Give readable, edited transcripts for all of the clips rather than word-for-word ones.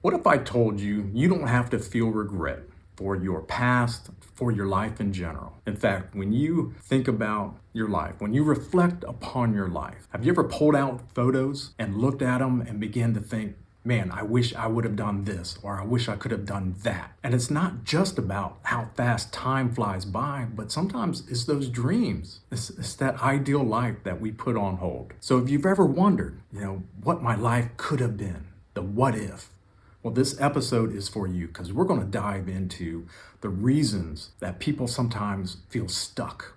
What if I told you you don't have to feel regret for your past, for your life in general? In fact, when you think about your life, when you reflect upon your life, have you ever pulled out photos and looked at them and began to think, man, I wish I would have done this, or I wish I could have done that? And it's not just about how fast time flies by, but sometimes it's those dreams. It's that ideal life that we put on hold. So if you've ever wondered, what my life could have been, the what if, well, this episode is for you because we're going to dive into the reasons that people sometimes feel stuck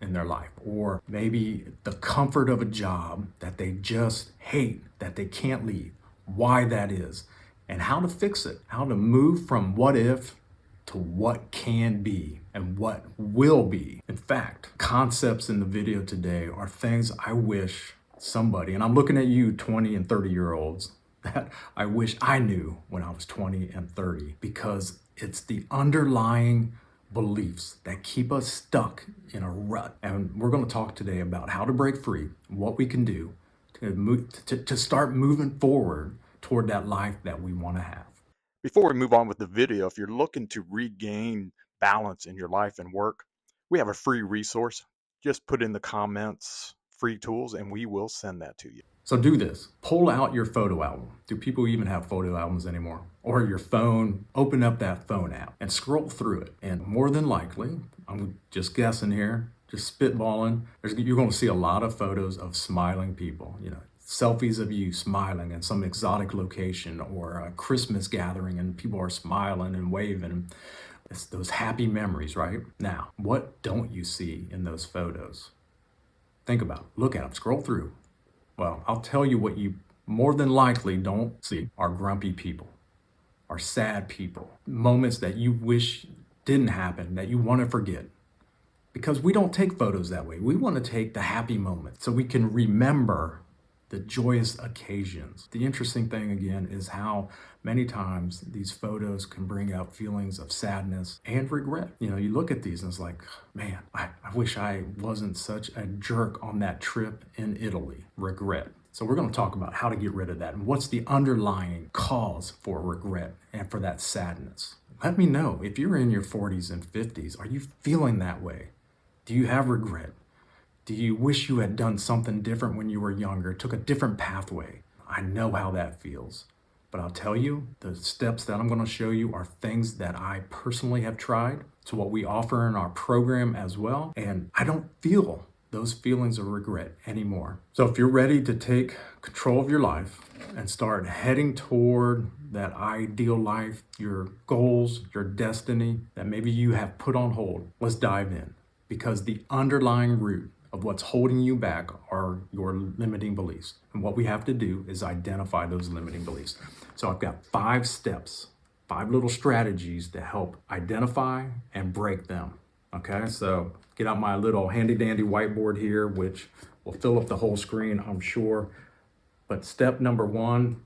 in their life, or maybe the comfort of a job that they just hate, that they can't leave, why that is, and how to fix it, how to move from what if to what can be and what will be. In fact, concepts in the video today are things I wish somebody, and I'm looking at you 20 and 30-year-olds, that I wish I knew when I was 20 and 30, because it's the underlying beliefs that keep us stuck in a rut. And we're going to talk today about how to break free, what we can do to start moving forward toward that life that we want to have. Before we move on with the video, if you're looking to regain balance in your life and work, we have a free resource. Just put in the comments free tools and we will send that to you. So do this, pull out your photo album. Do people even have photo albums anymore? Or your phone, open up that phone app and scroll through it. And more than likely, I'm just guessing here, just spitballing, you're gonna see a lot of photos of smiling people, selfies of you smiling in some exotic location or a Christmas gathering and people are smiling and waving. It's those happy memories, right? Now, what don't you see in those photos? Think about it, look at them, scroll through. Well, I'll tell you what you more than likely don't see are grumpy people, are sad people, moments that you wish didn't happen, that you want to forget. Because we don't take photos that way. We want to take the happy moments so we can remember the joyous occasions. The interesting thing again is how many times these photos can bring out feelings of sadness and regret. You look at these and it's like, man, I wish I wasn't such a jerk on that trip in Italy. Regret. So we're going to talk about how to get rid of that and what's the underlying cause for regret and for that sadness. Let me know if you're in your 40s and 50s, are you feeling that way? Do you have regret? Do you wish you had done something different when you were younger, took a different pathway? I know how that feels. But I'll tell you, the steps that I'm going to show you are things that I personally have tried. It's what we offer in our program as well. And I don't feel those feelings of regret anymore. So if you're ready to take control of your life and start heading toward that ideal life, your goals, your destiny that maybe you have put on hold, let's dive in. Because the underlying root of what's holding you back are your limiting beliefs. And what we have to do is identify those limiting beliefs. So I've got 5 steps, 5 little strategies to help identify and break them. Okay, so get out my little handy dandy whiteboard here, which will fill up the whole screen, I'm sure. But step number 1,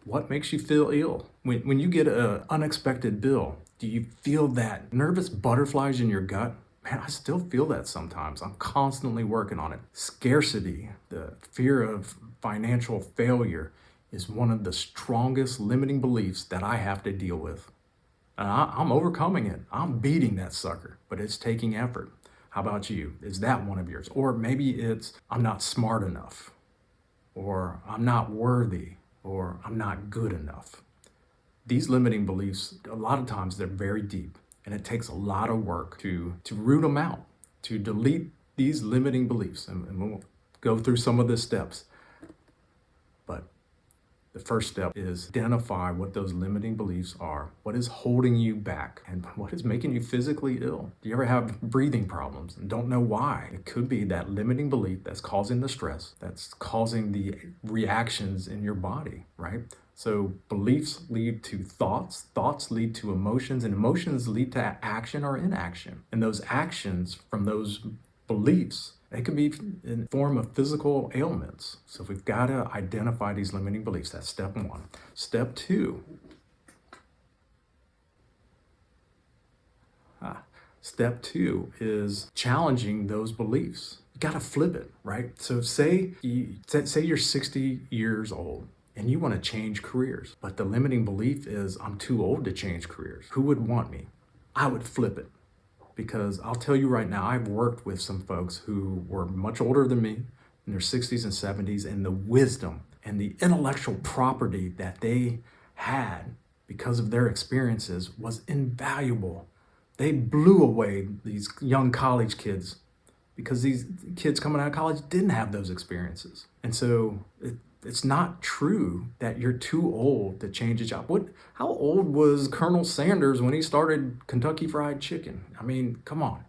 what makes you feel ill? When you get an unexpected bill, do you feel that nervous butterflies in your gut? Man, I still feel that sometimes. I'm constantly working on it. Scarcity, the fear of financial failure, is one of the strongest limiting beliefs that I have to deal with. And I'm overcoming it. I'm beating that sucker, but it's taking effort. How about you? Is that one of yours? Or maybe it's, I'm not smart enough, or I'm not worthy, or I'm not good enough. These limiting beliefs, a lot of times they're very deep, and it takes a lot of work to root them out, to delete these limiting beliefs. And we'll go through some of the steps. But the first step is identify what those limiting beliefs are. What is holding you back and what is making you physically ill? Do you ever have breathing problems and don't know why? It could be that limiting belief that's causing the stress, that's causing the reactions in your body, right? So beliefs lead to thoughts, thoughts lead to emotions, and emotions lead to action or inaction. And those actions from those beliefs, they can be in form of physical ailments. So we've got to identify these limiting beliefs. That's step 1. Step 2. Step 2 is challenging those beliefs. You got to flip it, right? So say you're 60 years old and you want to change careers, but the limiting belief is I'm too old to change careers. Who would want me? I would flip it, because I'll tell you right now, I've worked with some folks who were much older than me in their 60s and 70s, and the wisdom and the intellectual property that they had because of their experiences was invaluable. They blew away these young college kids because these kids coming out of college didn't have those experiences. And so it's not true that you're too old to change a job. How old was Colonel Sanders when he started Kentucky Fried Chicken? I mean, come on.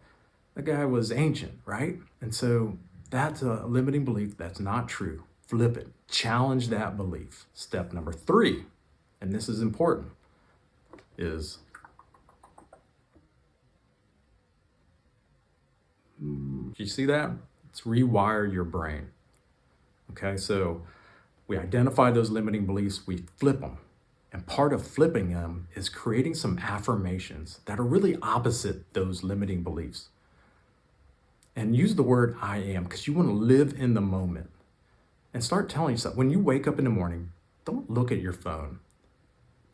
That guy was ancient, right? And so that's a limiting belief that's not true. Flip it. Challenge that belief. Step number 3, and this is important, is do you see that? It's rewire your brain. Okay, so we identify those limiting beliefs, we flip them. And part of flipping them is creating some affirmations that are really opposite those limiting beliefs. And use the word I am, because you want to live in the moment. And start telling yourself, when you wake up in the morning, don't look at your phone.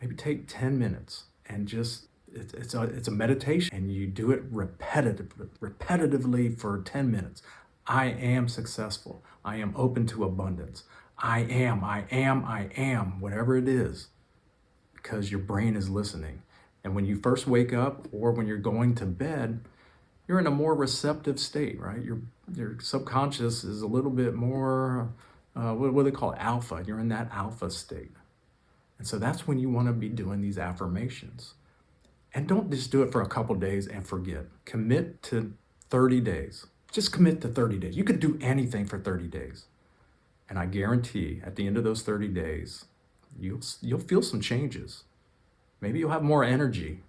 Maybe take 10 minutes and just, it's a meditation, and you do it repetitively for 10 minutes. I am successful. I am open to abundance. I am, whatever it is, because your brain is listening. And when you first wake up or when you're going to bed, you're in a more receptive state, right? Your subconscious is a little bit more, what do they call it? Alpha. You're in that alpha state. And so that's when you want to be doing these affirmations. And don't just do it for a couple days and forget. Commit to 30 days. Just commit to 30 days. You could do anything for 30 days. And I guarantee at the end of those 30 days, you'll feel some changes. Maybe you'll have more energy.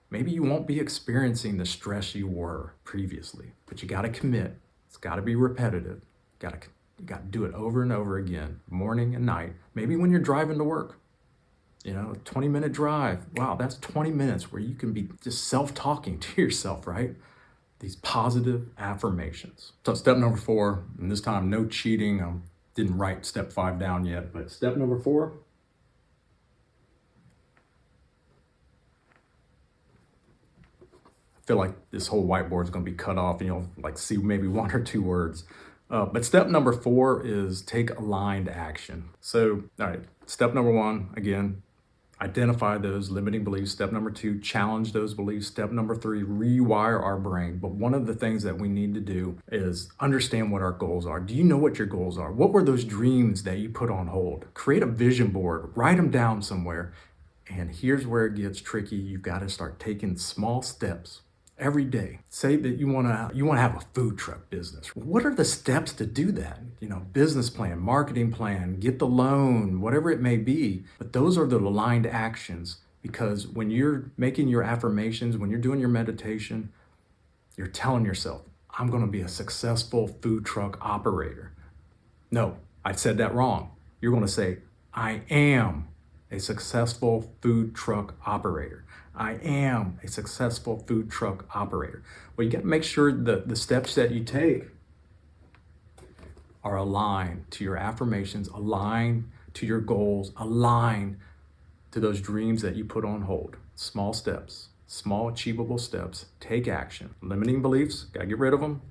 Maybe you won't be experiencing the stress you were previously, but you got to commit. It's got to be repetitive. You got to do it over and over again, morning and night. Maybe when you're driving to work, a 20-minute drive. Wow, that's 20 minutes where you can be just self-talking to yourself, right? These positive affirmations. So step number 4, and this time no cheating. I didn't write step 5 down yet, but step number 4, I feel like this whole whiteboard is going to be cut off and you'll see maybe 1 or 2 words. But step number 4 is take aligned action. So, all right, step number 1, again, identify those limiting beliefs. Step number 2, challenge those beliefs. Step number 3, rewire our brain. But one of the things that we need to do is understand what our goals are. Do you know what your goals are? What were those dreams that you put on hold? Create a vision board, write them down somewhere. And here's where it gets tricky. You've got to start taking small steps every day. Say that you want to have a food truck business. What are the steps to do that? Business plan, marketing plan, get the loan, whatever it may be. But those are the aligned actions, because when you're making your affirmations, when you're doing your meditation, you're telling yourself, I'm going to be a successful food truck operator. No, I said that wrong. You're going to say, I am a successful food truck operator. I am a successful food truck operator. Well, you got to make sure that the steps that you take are aligned to your affirmations, aligned to your goals, aligned to those dreams that you put on hold. Small steps, small achievable steps. Take action. Limiting beliefs, got to get rid of them.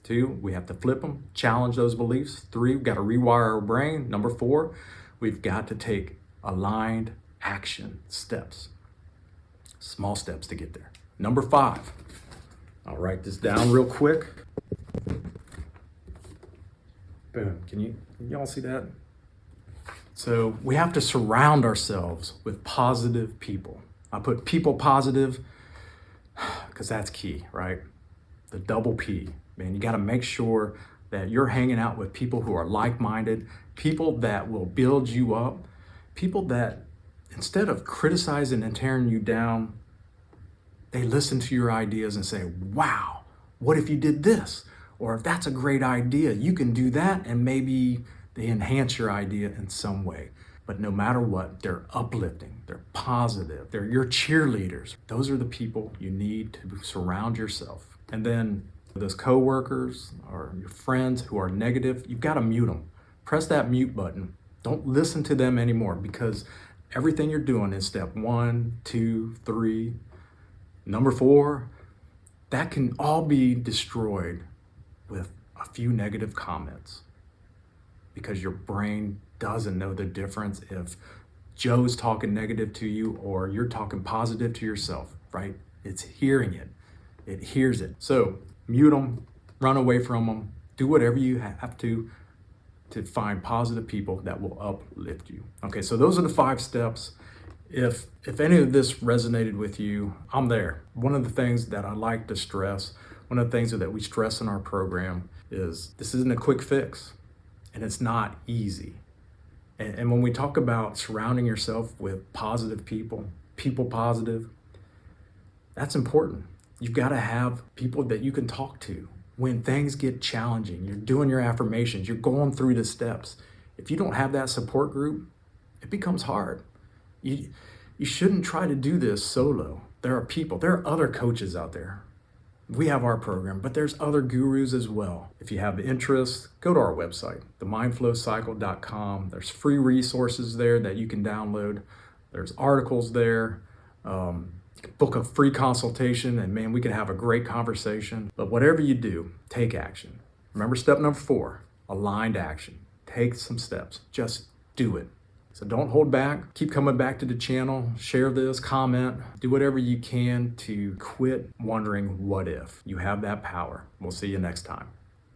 2, we have to flip them, challenge those beliefs. 3, we've got to rewire our brain. Number 4, we've got to take aligned action steps. Small steps to get there. Number 5, I'll write this down real quick. Boom, can y'all see that? So we have to surround ourselves with positive people. I put people positive because that's key, right? The double P, man, you got to make sure that you're hanging out with people who are like-minded, people that will build you up, people that instead of criticizing and tearing you down, they listen to your ideas and say, wow, what if you did this? Or if that's a great idea, you can do that, and maybe they enhance your idea in some way. But no matter what, they're uplifting, they're positive, they're your cheerleaders. Those are the people you need to surround yourself. And then those coworkers or your friends who are negative, you've got to mute them. Press that mute button. Don't listen to them anymore, because everything you're doing in step 1, 2, 3, number 4, that can all be destroyed with a few negative comments, because your brain doesn't know the difference if Joe's talking negative to you or you're talking positive to yourself, right? It's hearing it. It hears it. So mute them, run away from them, do whatever you have to find positive people that will uplift you. Okay, so those are the 5 steps. If any of this resonated with you, I'm there. One of the things that I like to stress, one of the things that we stress in our program is this isn't a quick fix, and it's not easy. And when we talk about surrounding yourself with positive people, people positive, that's important. You've got to have people that you can talk to when things get challenging. You're doing your affirmations, you're going through the steps. If you don't have that support group, it becomes hard. You shouldn't try to do this solo. There are other coaches out there. We have our program, but there's other gurus as well. If you have interest, go to our website, themindflowcycle.com. There's free resources there that you can download. There's articles there. You can book a free consultation, and man, we can have a great conversation. But whatever you do, take action. Remember step number 4, aligned action. Take some steps, just do it. So don't hold back. Keep coming back to the channel. Share this, comment, do whatever you can to quit wondering what if. You have that power. We'll see you next time.